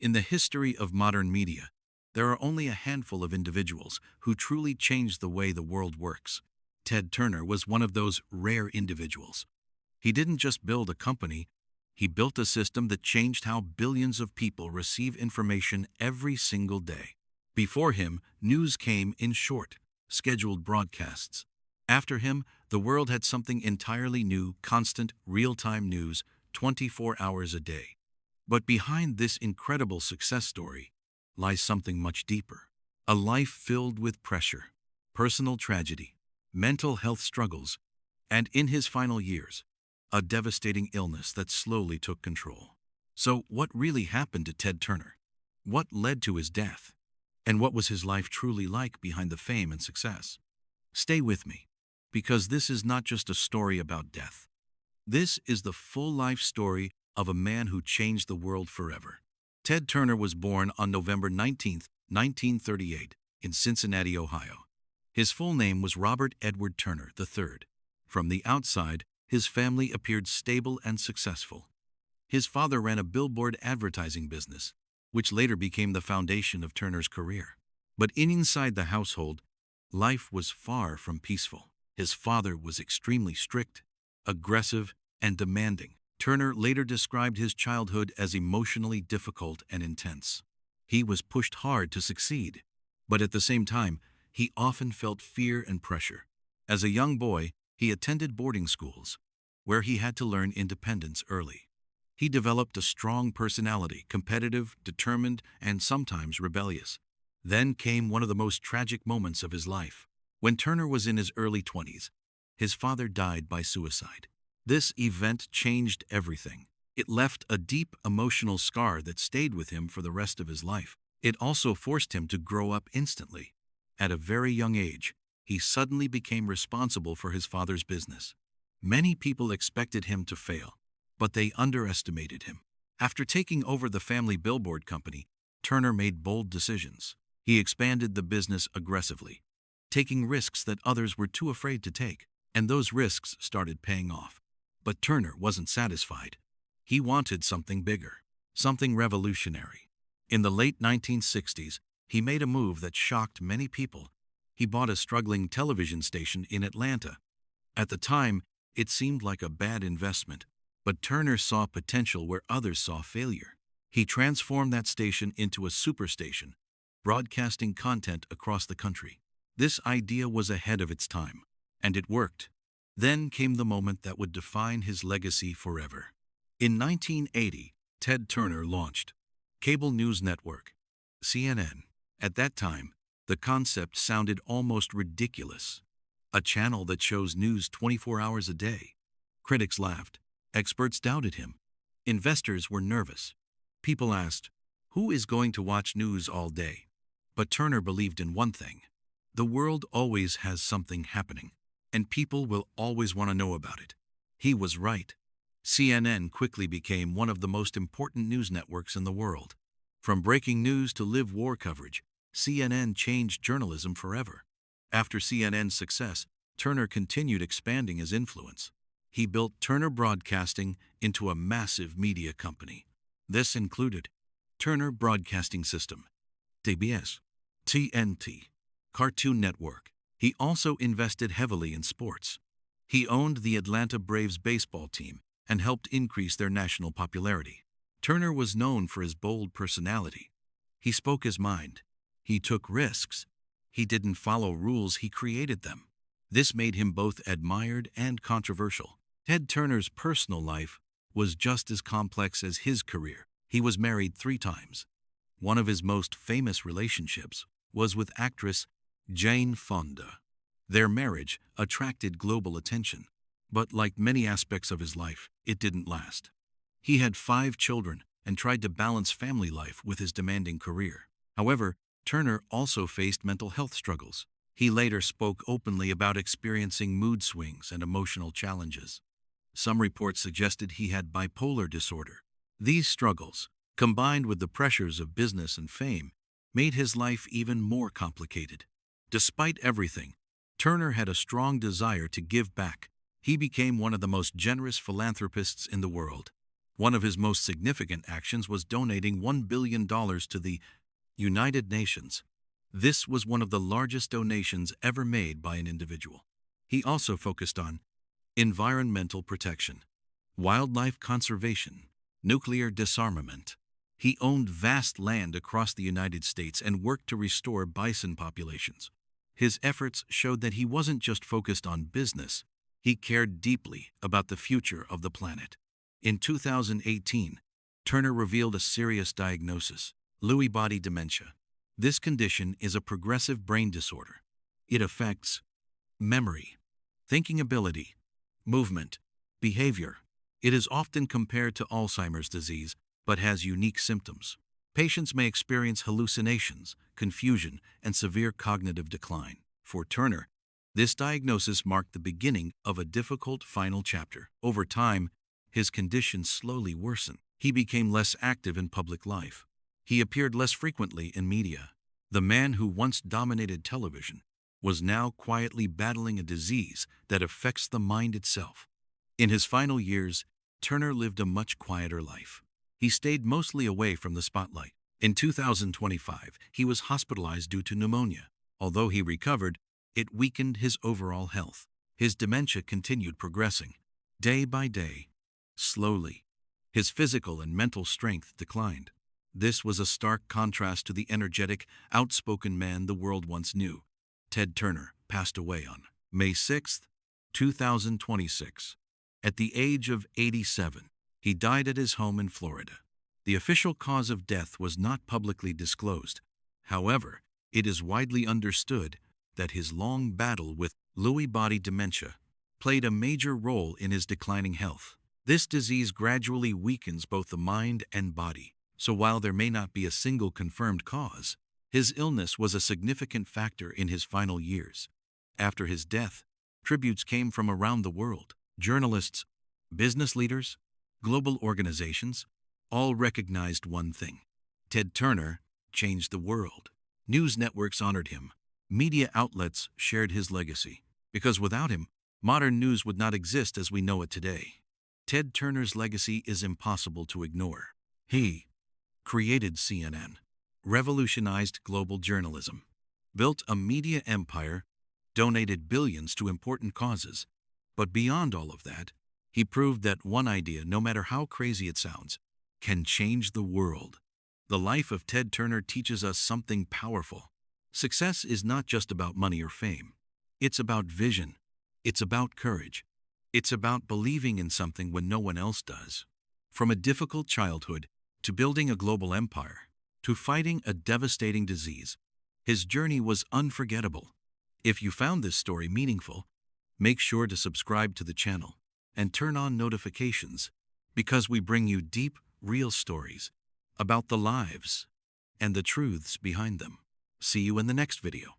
In the history of modern media, there are only a handful of individuals who truly changed the way the world works. Ted Turner was one of those rare individuals. He didn't just build a company, he built a system that changed how billions of people receive information every single day. Before him, news came in short, scheduled broadcasts. After him, the world had something entirely new, constant, real-time news, 24 hours a day. But behind this incredible success story lies something much deeper. A life filled with pressure, personal tragedy, mental health struggles, and in his final years, a devastating illness that slowly took control. So what really happened to Ted Turner? What led to his death? And what was his life truly like behind the fame and success? Stay with me, because this is not just a story about death. This is the full life story of a man who changed the world forever. Ted Turner was born on November 19th, 1938, in Cincinnati, Ohio. His full name was Robert Edward Turner III. From the outside, his family appeared stable and successful. His father ran a billboard advertising business, which later became the foundation of Turner's career. But inside the household, life was far from peaceful. His father was extremely strict, aggressive, and demanding. Turner later described his childhood as emotionally difficult and intense. He was pushed hard to succeed, but at the same time, he often felt fear and pressure. As a young boy, he attended boarding schools, where he had to learn independence early. He developed a strong personality, competitive, determined, and sometimes rebellious. Then came one of the most tragic moments of his life. When Turner was in his early 20s, his father died by suicide. This event changed everything. It left a deep emotional scar that stayed with him for the rest of his life. It also forced him to grow up instantly. At a very young age, he suddenly became responsible for his father's business. Many people expected him to fail, but they underestimated him. After taking over the family billboard company, Turner made bold decisions. He expanded the business aggressively, taking risks that others were too afraid to take, and those risks started paying off. But Turner wasn't satisfied. He wanted something bigger, something revolutionary. In the late 1960s, he made a move that shocked many people. He bought a struggling television station in Atlanta. At the time, it seemed like a bad investment, but Turner saw potential where others saw failure. He transformed that station into a superstation, broadcasting content across the country. This idea was ahead of its time, and it worked. Then came the moment that would define his legacy forever. In 1980, Ted Turner launched cable news network, CNN. At that time, the concept sounded almost ridiculous. A channel that shows news 24 hours a day. Critics laughed. Experts doubted him. Investors were nervous. People asked, who is going to watch news all day? But Turner believed in one thing. The world always has something happening, and people will always want to know about it. He was right. CNN quickly became one of the most important news networks in the world. From breaking news to live war coverage, CNN changed journalism forever. After CNN's success, Turner continued expanding his influence. He built Turner Broadcasting into a massive media company. This included Turner Broadcasting System, TBS, TNT, Cartoon Network. He also invested heavily in sports. He owned the Atlanta Braves baseball team and helped increase their national popularity. Turner was known for his bold personality. He spoke his mind. He took risks. He didn't follow rules, he created them. This made him both admired and controversial. Ted Turner's personal life was just as complex as his career. He was married 3 times. One of his most famous relationships was with actress Jane Fonda. Their marriage attracted global attention, but like many aspects of his life, it didn't last. He had 5 children and tried to balance family life with his demanding career. However, Turner also faced mental health struggles. He later spoke openly about experiencing mood swings and emotional challenges. Some reports suggested he had bipolar disorder. These struggles, combined with the pressures of business and fame, made his life even more complicated. Despite everything, Turner had a strong desire to give back. He became one of the most generous philanthropists in the world. One of his most significant actions was donating $1 billion to the United Nations. This was one of the largest donations ever made by an individual. He also focused on environmental protection, wildlife conservation, nuclear disarmament. He owned vast land across the United States and worked to restore bison populations. His efforts showed that he wasn't just focused on business, he cared deeply about the future of the planet. In 2018, Turner revealed a serious diagnosis: Lewy body dementia. This condition is a progressive brain disorder. It affects memory, thinking ability, movement, behavior. It is often compared to Alzheimer's disease, but has unique symptoms. Patients may experience hallucinations, confusion, and severe cognitive decline. For Turner, this diagnosis marked the beginning of a difficult final chapter. Over time, his condition slowly worsened. He became less active in public life. He appeared less frequently in media. The man who once dominated television was now quietly battling a disease that affects the mind itself. In his final years, Turner lived a much quieter life. He stayed mostly away from the spotlight. In 2025, he was hospitalized due to pneumonia. Although he recovered, it weakened his overall health. His dementia continued progressing, day by day, slowly. His physical and mental strength declined. This was a stark contrast to the energetic, outspoken man the world once knew. Ted Turner passed away on May 6, 2026. At the age of 87, he died at his home in Florida. The official cause of death was not publicly disclosed. However, it is widely understood that his long battle with Lewy body dementia played a major role in his declining health. This disease gradually weakens both the mind and body, so while there may not be a single confirmed cause, his illness was a significant factor in his final years. After his death, tributes came from around the world. Journalists, business leaders, global organizations all recognized one thing: Ted Turner changed the world. News networks honored him. Media outlets shared his legacy. Because without him, modern news would not exist as we know it today. Ted Turner's legacy is impossible to ignore. He created CNN, revolutionized global journalism, built a media empire, donated billions to important causes. But beyond all of that, he proved that one idea, no matter how crazy it sounds, can change the world. The life of Ted Turner teaches us something powerful. Success is not just about money or fame. It's about vision. It's about courage. It's about believing in something when no one else does. From a difficult childhood to building a global empire to fighting a devastating disease, his journey was unforgettable. If you found this story meaningful, make sure to subscribe to the channel and turn on notifications, because we bring you deep, real stories about the lives and the truths behind them. See you in the next video.